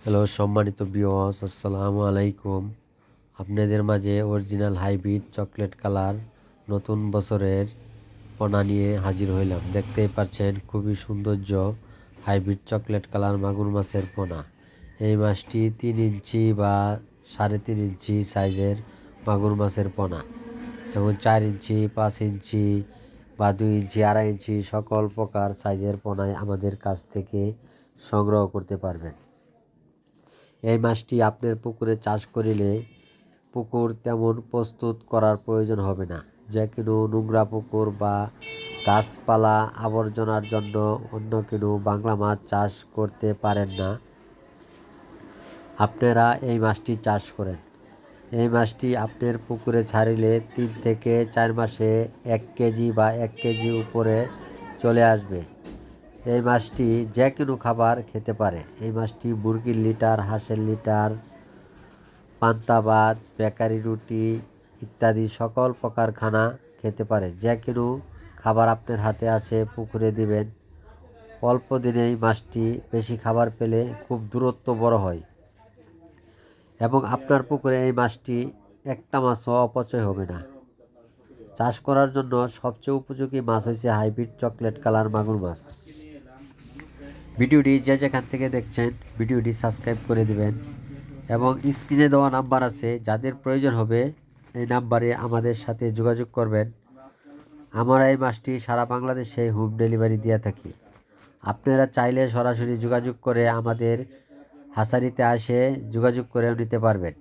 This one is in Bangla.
হ্যালো সম্মানিত ভিউয়ার্স, আসসালামু আলাইকুম। আপনাদের মাঝে অরিজিনাল হাইব্রিড চকলেট কালার নতুন বছরের পোনা নিয়ে হাজির হইলাম। দেখতেই পাচ্ছেন খুবই সৌন্দর্য হাইব্রিড চকলেট কালার মাগুর মাছের পোনা। এই মাছটি 3 ইঞ্চি বা 3.5 ইঞ্চি সাইজের মাগুর মাছের পোনা এবং 4 ইঞ্চি, 5 ইঞ্চি বা 2 ইঞ্চি, 2.5 ইঞ্চি সকল প্রকার সাইজের পোনায় আমাদের কাছ থেকে সংগ্রহ করতে পারবেন। এই মাছটি আপনার পুকুরে চাষ করিলে পুকুর তেমন প্রস্তুত করার প্রয়োজন হবে না। যে কোনো নোংরা পুকুর বা গাছপালা আবর্জনার জন্য অন্য কোনো বাংলা মাছ চাষ করতে পারেন না। আপনারা এই মাছটি চাষ করেন। এই মাছটি আপনার পুকুরে ছাড়িলে 3 থেকে 4 মাসে 1 কেজি বা 1 কেজি উপরে চলে আসবে। এই মাছটি যে কোনো খাবার খেতে পারে। এই মাছটি মুরগির লিটার, হাঁসের লিটার, পান্তা ভাত, বেকারি রুটি ইত্যাদি সকল প্রকার খানা খেতে পারে। যে কোনো খাবার আপনার হাতে আছে পুকুরে দিবেন। অল্প দিনেই মাছটি বেশি খাবার পেলে খুব দূরত্ব বড় হয় এবং আপনার পুকুরে এই মাছটি একটা মাছও অপচয় হবে না। চাষ করার জন্য সবচেয়ে উপযোগী মাছ হচ্ছে হাইব্রিড চকলেট কালার মাগুর মাছ। ভিডিওটি যে যেখান থেকে দেখছেন ভিডিওটি সাবস্ক্রাইব করে দিবেন এবং স্ক্রিনে দেওয়া নাম্বার আছে, যাদের প্রয়োজন হবে এই নাম্বারে আমাদের সাথে যোগাযোগ করবেন। আমরা এই মাছটি সারা বাংলাদেশে হোম ডেলিভারি দিয়ে থাকি। আপনারা চাইলে সরাসরি যোগাযোগ করে আমাদের হাসারিতে আসে যোগাযোগ করে নিতে পারবেন।